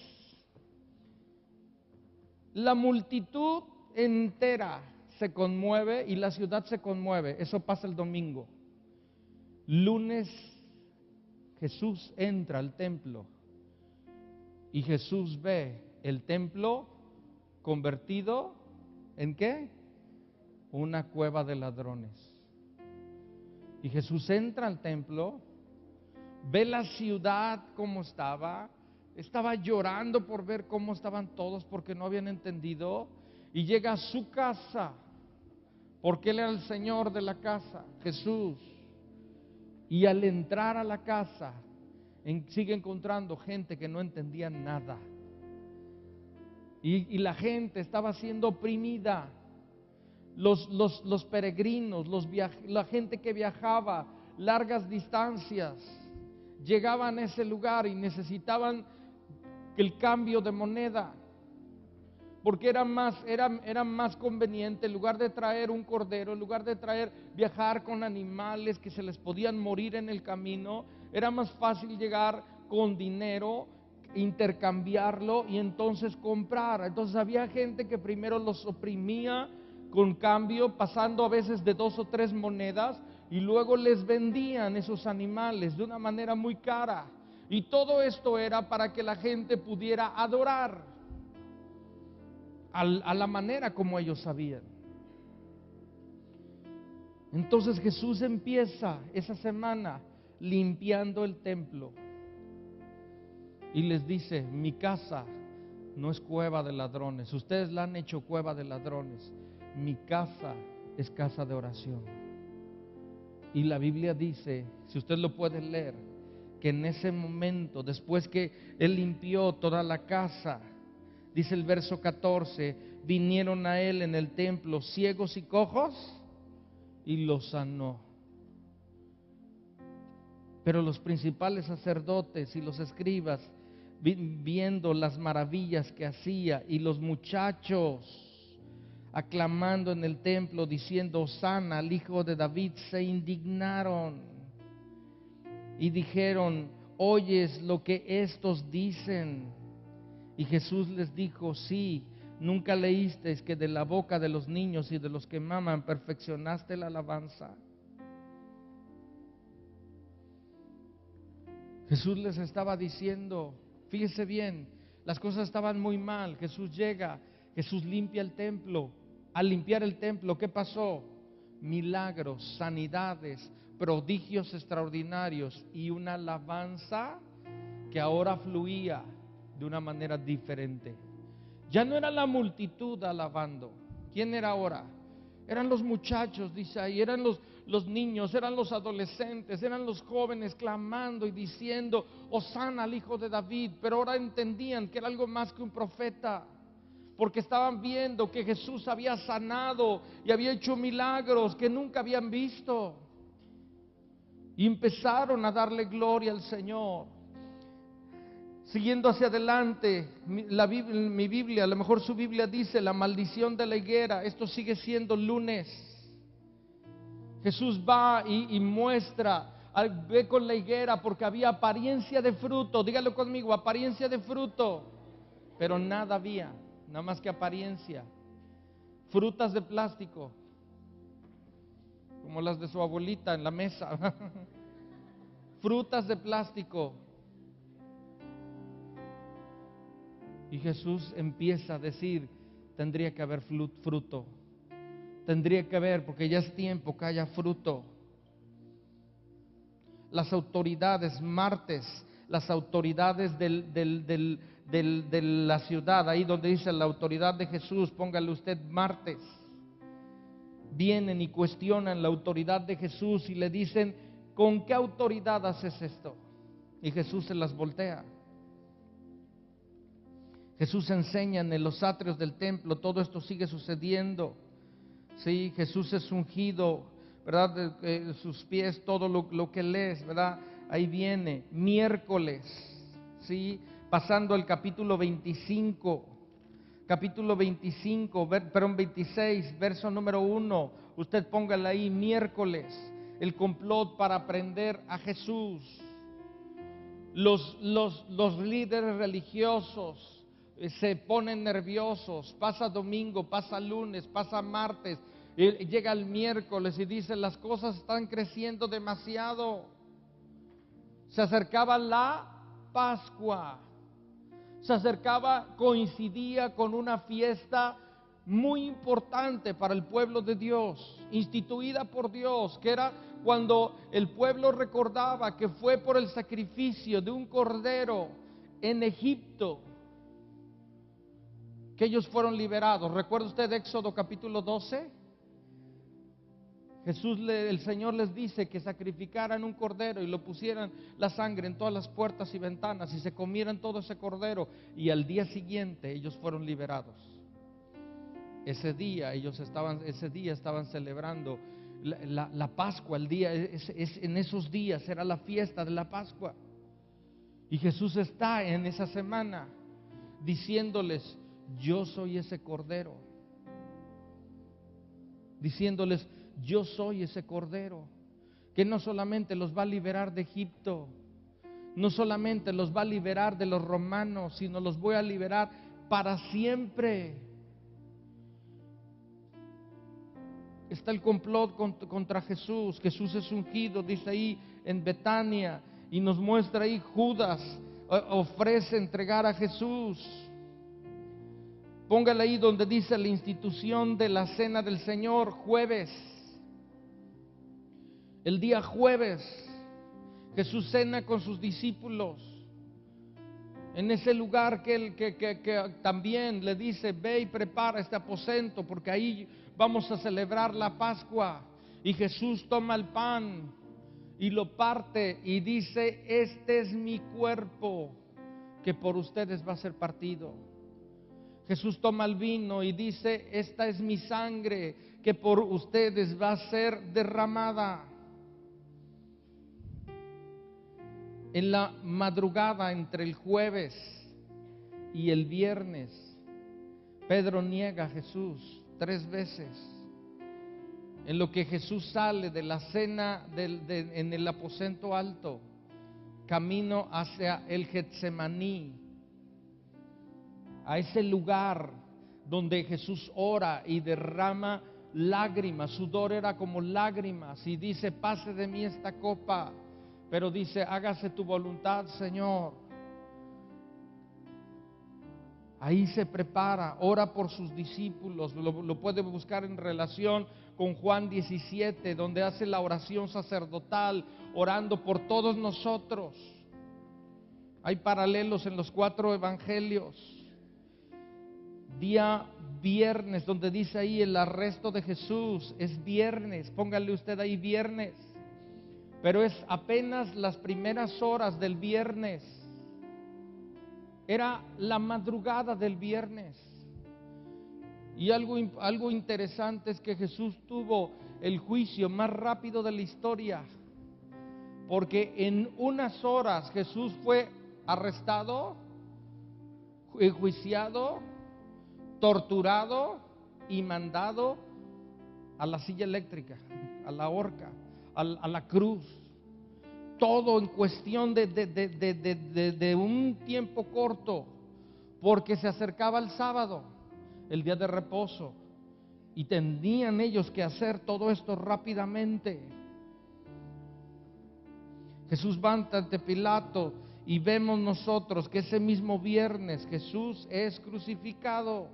La multitud entera se conmueve y la ciudad se conmueve, eso pasa el domingo. Lunes Jesús entra al templo y Jesús ve el templo convertido ¿en qué? Una cueva de ladrones. Y Jesús entra al templo, ve la ciudad como estaba llorando por ver cómo estaban todos porque no habían entendido, y llega a su casa, porque Él era el Señor de la casa, Jesús. Y al entrar a la casa, sigue encontrando gente que no entendía nada. Y la gente estaba siendo oprimida. Los peregrinos, la gente que viajaba largas distancias, llegaban a ese lugar y necesitaban el cambio de moneda. Porque era más conveniente, en lugar de traer un cordero, en lugar de viajar con animales que se les podían morir en el camino, era más fácil llegar con dinero, intercambiarlo y entonces comprar. Entonces había gente que primero los oprimía con cambio, pasando a veces de 2 o 3 monedas, y luego les vendían esos animales de una manera muy cara. Y todo esto era para que la gente pudiera adorar a la manera como ellos sabían. Entonces Jesús empieza esa semana limpiando el templo y les dice, mi casa no es cueva de ladrones, ustedes la han hecho cueva de ladrones, mi casa es casa de oración. Y la Biblia dice, si usted lo puede leer, que en ese momento, después que Él limpió toda la casa, dice el verso 14, vinieron a Él en el templo ciegos y cojos y los sanó. Pero los principales sacerdotes y los escribas, viendo las maravillas que hacía, y los muchachos aclamando en el templo, diciendo, Hosana al Hijo de David, se indignaron y dijeron, ¿oyes lo que estos dicen? Y Jesús les dijo, sí, ¿Nunca leísteis que de la boca de los niños y de los que maman perfeccionaste la alabanza? Jesús les estaba diciendo, fíjese bien, las cosas estaban muy mal. Jesús llega, Jesús limpia el templo. Al limpiar el templo, ¿qué pasó? Milagros, sanidades, prodigios extraordinarios y una alabanza que ahora fluía de una manera diferente. Ya no era la multitud alabando. ¿Quién era ahora? Eran los muchachos, dice ahí, eran los niños, eran los adolescentes, eran los jóvenes clamando y diciendo, Hosana al Hijo de David. Pero ahora entendían que era algo más que un profeta, porque estaban viendo que Jesús había sanado y había hecho milagros que nunca habían visto. Y empezaron a darle gloria al Señor. Siguiendo hacia adelante, mi Biblia, a lo mejor su Biblia dice la maldición de la higuera. Esto sigue siendo lunes. Jesús va y muestra, ve con la higuera porque había apariencia de fruto. Dígalo conmigo, apariencia de fruto. Pero nada había, nada más que apariencia. Frutas de plástico, como las de su abuelita en la mesa. Frutas de plástico. Y Jesús empieza a decir, tendría que haber fruto. Tendría que haber, porque ya es tiempo que haya fruto. Las autoridades, martes, las autoridades de la ciudad, ahí donde dice la autoridad de Jesús, póngale usted martes, vienen y cuestionan la autoridad de Jesús y le dicen, ¿con qué autoridad haces esto? Y Jesús se las voltea. Jesús enseña en los atrios del templo, todo esto sigue sucediendo. Sí, Jesús es ungido, ¿verdad? Sus pies, todo lo que lees, ¿verdad? Ahí viene, miércoles, ¿sí? Pasando al capítulo 25, 26, verso número 1, usted póngale ahí, miércoles, el complot para prender a Jesús. Los líderes religiosos se ponen nerviosos, pasa domingo, pasa lunes, pasa martes, llega el miércoles y dice, las cosas están creciendo demasiado. Se acercaba la Pascua, se acercaba, coincidía con una fiesta muy importante para el pueblo de Dios, instituida por Dios, que era cuando el pueblo recordaba que fue por el sacrificio de un cordero en Egipto que ellos fueron liberados. ¿Recuerda usted Éxodo capítulo 12? El Señor les dice que sacrificaran un cordero y lo pusieran la sangre en todas las puertas y ventanas y se comieran todo ese cordero, y al día siguiente ellos fueron liberados. Ese día estaban celebrando la Pascua, en esos días era la fiesta de la Pascua. Y Jesús está en esa semana diciéndoles, yo soy ese cordero. Diciéndoles, yo soy ese cordero que no solamente los va a liberar de Egipto, no solamente los va a liberar de los romanos, sino los voy a liberar para siempre. Está el complot contra Jesús. Jesús es ungido, dice ahí en Betania, y nos muestra ahí Judas ofrece entregar a Jesús. Póngale ahí donde dice la institución de la cena del Señor, jueves. El día jueves, Jesús cena con sus discípulos en ese lugar que también le dice, ve y prepara este aposento, porque ahí vamos a celebrar la Pascua. Y Jesús toma el pan y lo parte y dice, este es mi cuerpo que por ustedes va a ser partido. Jesús toma el vino y dice, esta es mi sangre que por ustedes va a ser derramada. En la madrugada entre el jueves y el viernes, Pedro niega a Jesús 3 veces. En lo que Jesús sale de la cena en el aposento alto, camino hacia el Getsemaní, a ese lugar donde Jesús ora y derrama lágrimas, sudor era como lágrimas, y dice: pase de mí esta copa, pero dice: hágase tu voluntad, Señor. Ahí se prepara, ora por sus discípulos. Lo puede buscar en relación con Juan 17, donde hace la oración sacerdotal, orando por todos nosotros. Hay paralelos en los 4 evangelios. Día viernes, donde dice ahí el arresto de Jesús, es viernes, póngale usted ahí viernes, pero es apenas las primeras horas del viernes. Era la madrugada del viernes. Y algo interesante es que Jesús tuvo el juicio más rápido de la historia, porque en unas horas Jesús fue arrestado, enjuiciado, torturado y mandado a la silla eléctrica, a la horca, a la cruz. Todo en cuestión de un tiempo corto, porque se acercaba el sábado, el día de reposo, y tenían ellos que hacer todo esto rápidamente. Jesús va ante Pilato y vemos nosotros que ese mismo viernes Jesús es crucificado.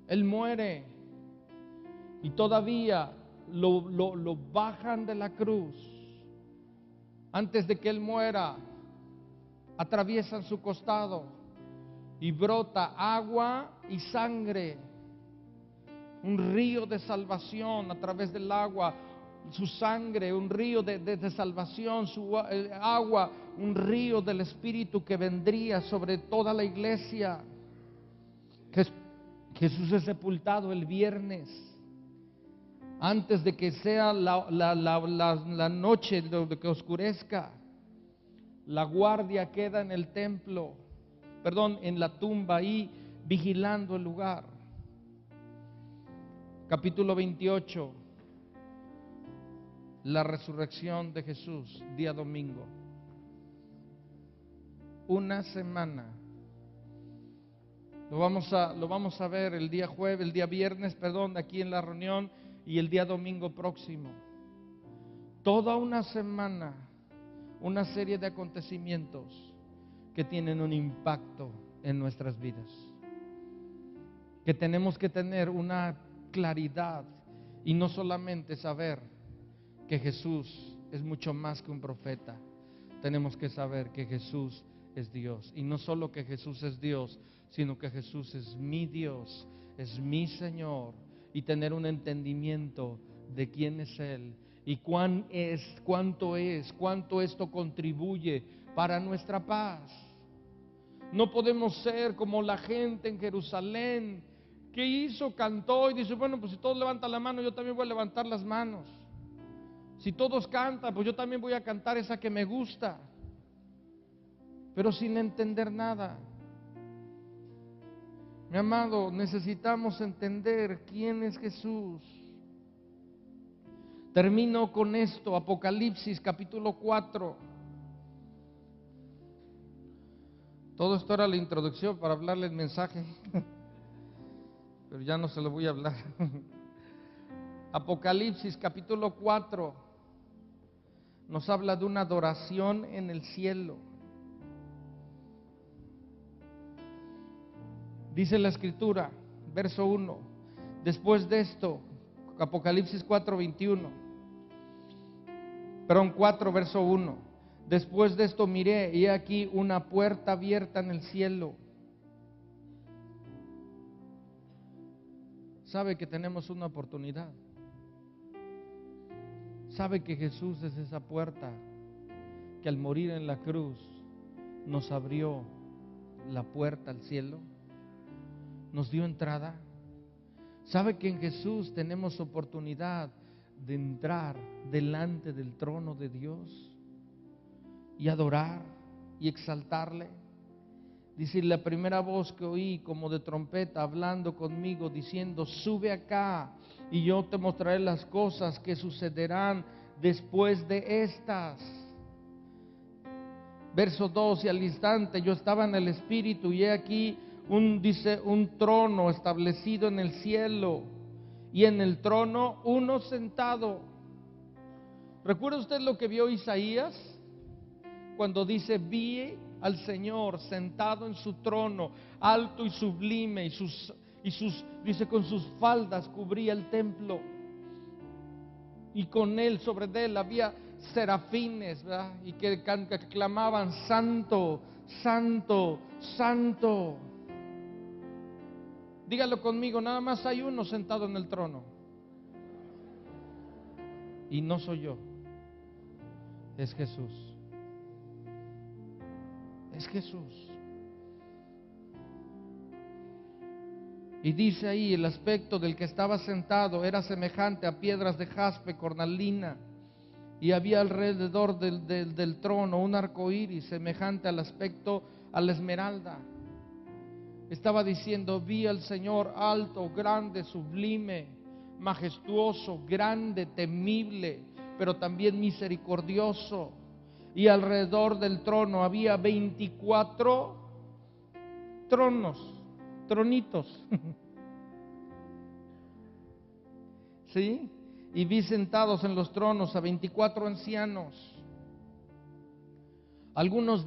Él muere y todavía lo bajan de la cruz. Antes de que Él muera, atraviesan su costado y brota agua y sangre, un río de salvación a través del agua, su sangre, un río de salvación, su agua, un río del Espíritu que vendría sobre toda la iglesia. Jesús es sepultado el viernes, antes de que sea la noche, de que oscurezca. La guardia queda en el templo, en la tumba, ahí vigilando el lugar. Capítulo 28, la resurrección de Jesús, día domingo. Una semana. Lo vamos a ver el día viernes, aquí en la reunión, y el día domingo próximo. Toda una semana, una serie de acontecimientos que tienen un impacto en nuestras vidas, que tenemos que tener una claridad y no solamente saber que Jesús es mucho más que un profeta. Tenemos que saber que Jesús es Dios, y no solo que Jesús es Dios, sino que Jesús es mi Dios, es mi Señor, y tener un entendimiento de quién es Él y cuánto esto contribuye para nuestra paz. No podemos ser como la gente en Jerusalén que hizo, cantó y dice: bueno, pues si todos levantan la mano, yo también voy a levantar las manos. Si todos cantan, pues yo también voy a cantar esa que me gusta, pero sin entender nada. Mi amado, necesitamos entender quién es Jesús. Termino con esto, Apocalipsis capítulo 4. Todo esto era la introducción para hablarle el mensaje, pero ya no se lo voy a hablar. Apocalipsis capítulo 4 nos habla de una adoración en el cielo. Dice la Escritura, verso 1: después de esto, Apocalipsis 4, verso 1: después de esto miré, y aquí una puerta abierta en el cielo. Sabe que tenemos una oportunidad. Sabe que Jesús es esa puerta que al morir en la cruz nos abrió la puerta al cielo, nos dio entrada. Sabe que en Jesús tenemos oportunidad de entrar delante del trono de Dios y adorar y exaltarle. Dice: la primera voz que oí como de trompeta hablando conmigo, diciendo: sube acá y yo te mostraré las cosas que sucederán después de estas. Verso 2: y al instante yo estaba en el Espíritu, y he aquí dice, un trono establecido en el cielo, y en el trono uno sentado. ¿Recuerda usted lo que vio Isaías? Cuando dice, vi al Señor sentado en su trono, alto y sublime, dice, con sus faldas cubría el templo, y con él, sobre él, había serafines, ¿verdad? Y que clamaban, santo, santo, santo. Dígalo conmigo, nada más hay uno sentado en el trono, y no soy yo, es Jesús. Es Jesús. Y dice ahí, el aspecto del que estaba sentado era semejante a piedras de jaspe, cornalina, y había alrededor del trono un arco iris semejante al aspecto a la esmeralda. Estaba diciendo, vi al Señor alto, grande, sublime, majestuoso, grande, temible, pero también misericordioso. Y alrededor del trono había 24 tronitos. ¿Sí? Y vi sentados en los tronos a 24 ancianos. Algunos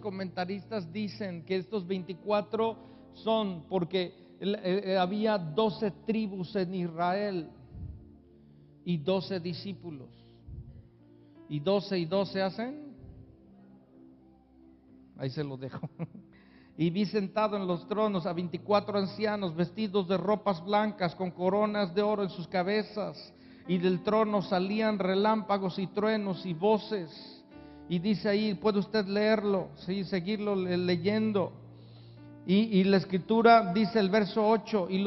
comentaristas dicen que estos 24 son porque había 12 tribus en Israel y 12 discípulos. ¿Y 12 y 12 hacen? Ahí se lo dejo. Y vi sentado en los tronos a 24 ancianos vestidos de ropas blancas con coronas de oro en sus cabezas, y del trono salían relámpagos y truenos y voces. Y dice ahí, puede usted leerlo, ¿sí? Seguirlo leyendo. Y la escritura dice el verso 8, y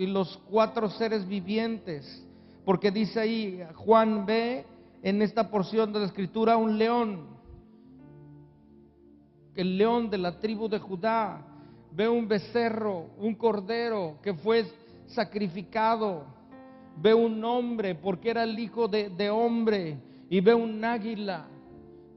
los 4 seres vivientes, porque dice ahí, Juan ve en esta porción de la escritura un león, el león de la tribu de Judá. Ve un becerro, un cordero que fue sacrificado. Ve un hombre porque era el hijo de hombre. Y ve un águila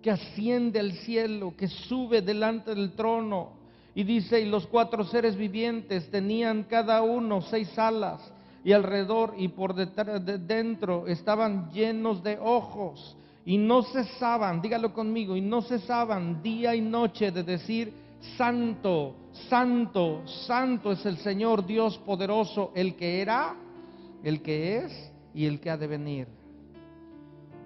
que asciende al cielo, que sube delante del trono. Y dice, y los 4 seres vivientes tenían cada uno 6 alas, y alrededor y por detrás, dentro, estaban llenos de ojos, y no cesaban, dígalo conmigo, y no cesaban día y noche de decir, santo, santo, santo es el Señor Dios poderoso, el que era, el que es y el que ha de venir.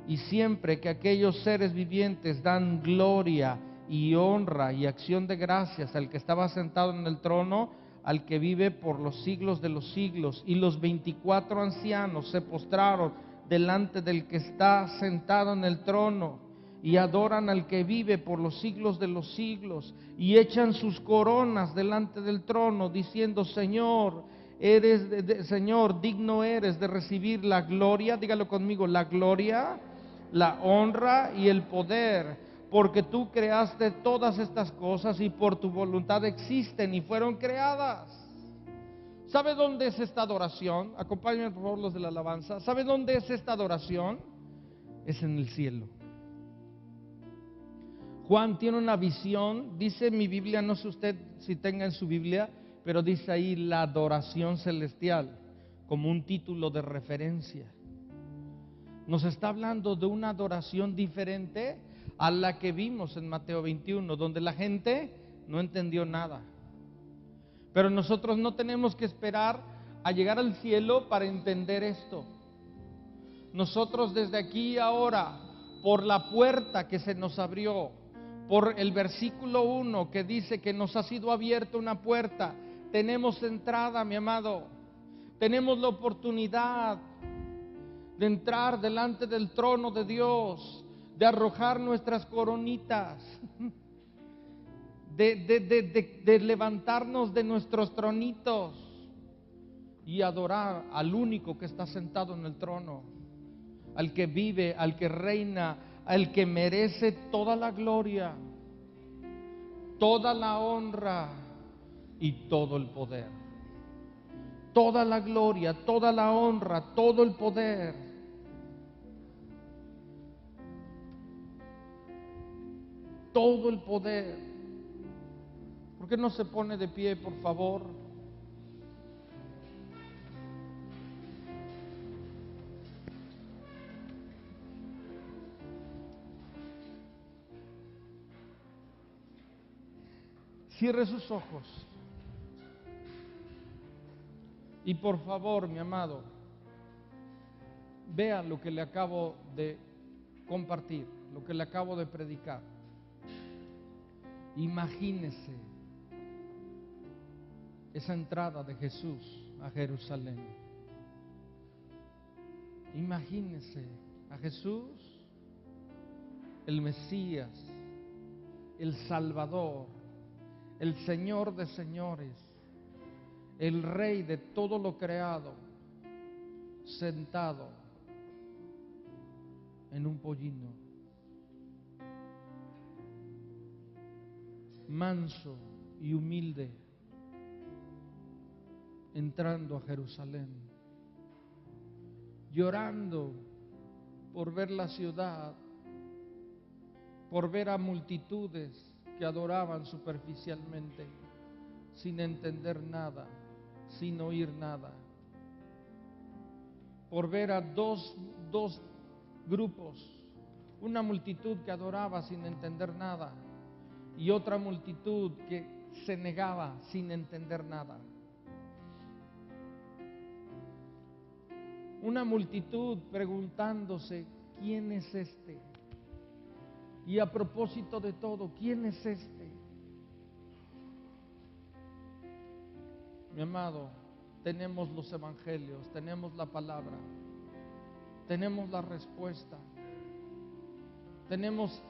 Y siempre que aquellos seres vivientes dan gloria y honra y acción de gracias al que estaba sentado en el trono, al que vive por los siglos de los siglos, y los 24 ancianos se postraron delante del que está sentado en el trono y adoran al que vive por los siglos de los siglos, y echan sus coronas delante del trono diciendo, Señor, Señor, digno eres de recibir la gloria, dígalo conmigo, la gloria, la honra y el poder, porque tú creaste todas estas cosas y por tu voluntad existen y fueron creadas. ¿Sabe dónde es esta adoración? Acompáñenme por favor los de la alabanza. ¿Sabe dónde es esta adoración? Es en el cielo. Juan tiene una visión, dice mi Biblia, no sé usted si tenga en su Biblia, pero dice ahí la adoración celestial como un título de referencia. Nos está hablando de una adoración diferente a la que vimos en Mateo 21, donde la gente no entendió nada. Pero nosotros no tenemos que esperar a llegar al cielo para entender esto. Nosotros desde aquí ahora, por la puerta que se nos abrió, por el versículo 1 que dice que nos ha sido abierta una puerta, tenemos entrada, mi amado. Tenemos la oportunidad de entrar delante del trono de Dios, de arrojar nuestras coronitas, de levantarnos de nuestros tronitos y adorar al único que está sentado en el trono, al que vive, al que reina, al que merece toda la gloria, toda la honra y todo el poder. Toda la gloria, toda la honra, todo el poder. Todo el poder. ¿Por qué no se pone de pie, por favor? Cierre sus ojos. Y por favor, mi amado, vea lo que le acabo de compartir, lo que le acabo de predicar. Imagínese esa entrada de Jesús a Jerusalén. Imagínese a Jesús, el Mesías, el Salvador, el Señor de señores, el Rey de todo lo creado, sentado en un pollino, manso y humilde, entrando a Jerusalén, llorando por ver la ciudad, por ver a multitudes que adoraban superficialmente, sin entender nada, sin oír nada, por ver a dos grupos, una multitud que adoraba sin entender nada y otra multitud que se negaba sin entender nada. Una multitud preguntándose, ¿quién es este? Y a propósito de todo, ¿quién es este? Mi amado, tenemos los evangelios, tenemos la palabra, tenemos la respuesta, tenemos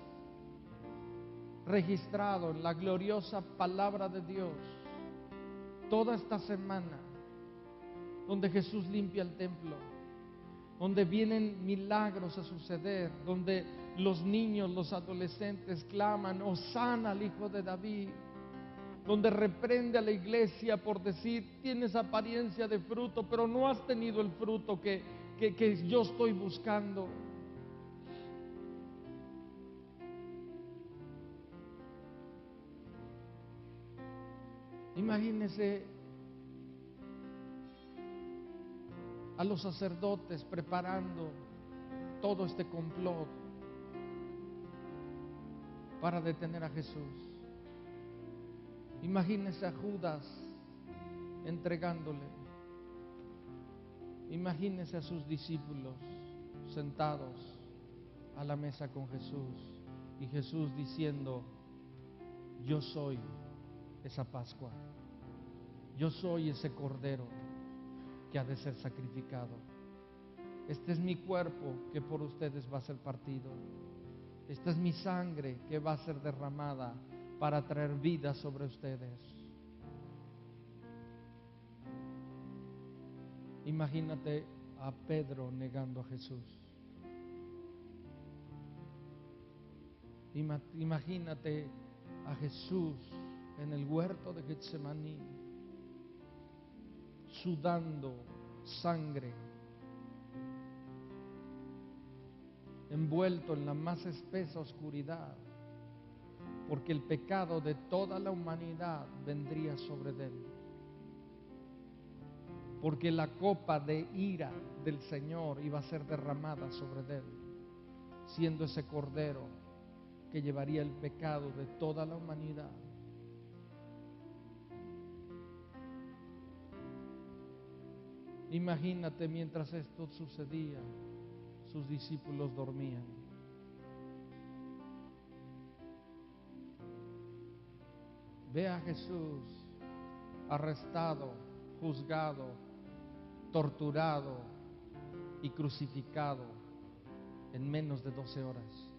registrado en la gloriosa palabra de Dios toda esta semana, donde Jesús limpia el templo, donde vienen milagros a suceder, donde los niños, los adolescentes claman, Hosana al Hijo de David, donde reprende a la iglesia por decir, tienes apariencia de fruto, pero no has tenido el fruto que yo estoy buscando. Imagínese a los sacerdotes preparando todo este complot para detener a Jesús. Imagínese a Judas entregándole. Imagínese a sus discípulos sentados a la mesa con Jesús y Jesús diciendo, yo soy esa Pascua, yo soy ese Cordero que ha de ser sacrificado. Este es mi cuerpo que por ustedes va a ser partido. Esta es mi sangre que va a ser derramada para traer vida sobre ustedes. Imagínate a Pedro negando a Jesús. Imagínate a Jesús en el huerto de Getsemaní, sudando sangre, envuelto en la más espesa oscuridad, porque el pecado de toda la humanidad vendría sobre él, porque la copa de ira del Señor iba a ser derramada sobre él, siendo ese Cordero que llevaría el pecado de toda la humanidad. Imagínate, mientras esto sucedía, sus discípulos dormían. Ve a Jesús arrestado, juzgado, torturado y crucificado en menos de 12 horas.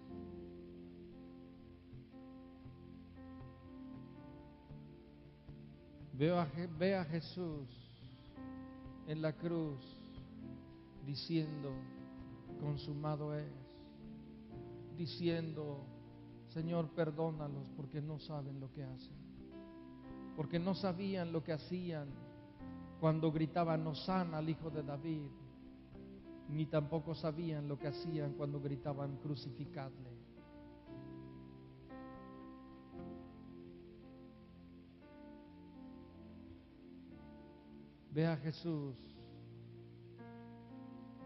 Ve a Jesús en la cruz diciendo, consumado es, diciendo, Señor, perdónalos porque no saben lo que hacen, porque no sabían lo que hacían cuando gritaban Hosana al Hijo de David, ni tampoco sabían lo que hacían cuando gritaban crucificadle. Ve a Jesús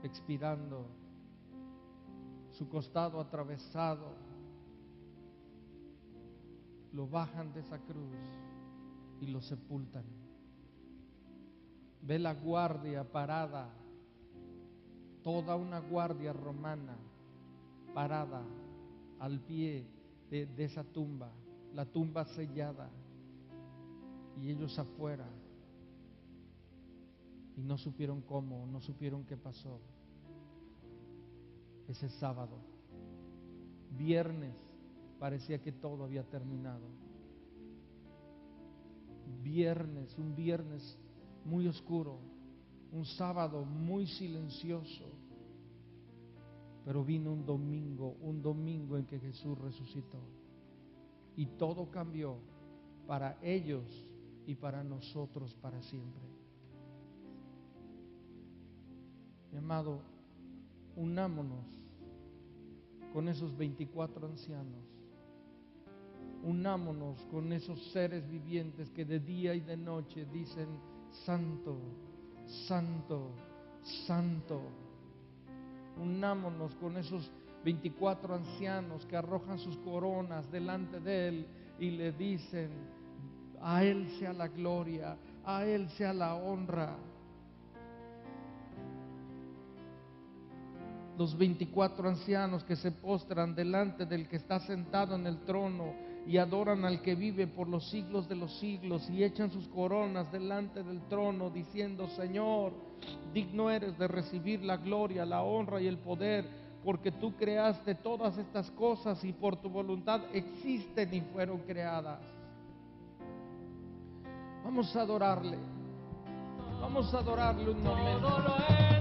expirando, su costado atravesado, lo bajan de esa cruz y lo sepultan. Ve la guardia parada, toda una guardia romana parada al pie de esa tumba, la tumba sellada, y ellos afuera, y no supieron cómo, no supieron qué pasó. Ese sábado, viernes, parecía que todo había terminado. Viernes, un viernes muy oscuro, un sábado muy silencioso, pero vino un domingo en que Jesús resucitó y todo cambió para ellos y para nosotros para siempre. Mi amado, unámonos con esos 24 ancianos, unámonos con esos seres vivientes que de día y de noche dicen: Santo, Santo, Santo. Unámonos con esos 24 ancianos que arrojan sus coronas delante de Él y le dicen: a Él sea la gloria, a Él sea la honra. Los 24 ancianos que se postran delante del que está sentado en el trono y adoran al que vive por los siglos de los siglos, y echan sus coronas delante del trono diciendo: Señor, digno eres de recibir la gloria, la honra y el poder, porque tú creaste todas estas cosas y por tu voluntad existen y fueron creadas. Vamos a adorarle un momento.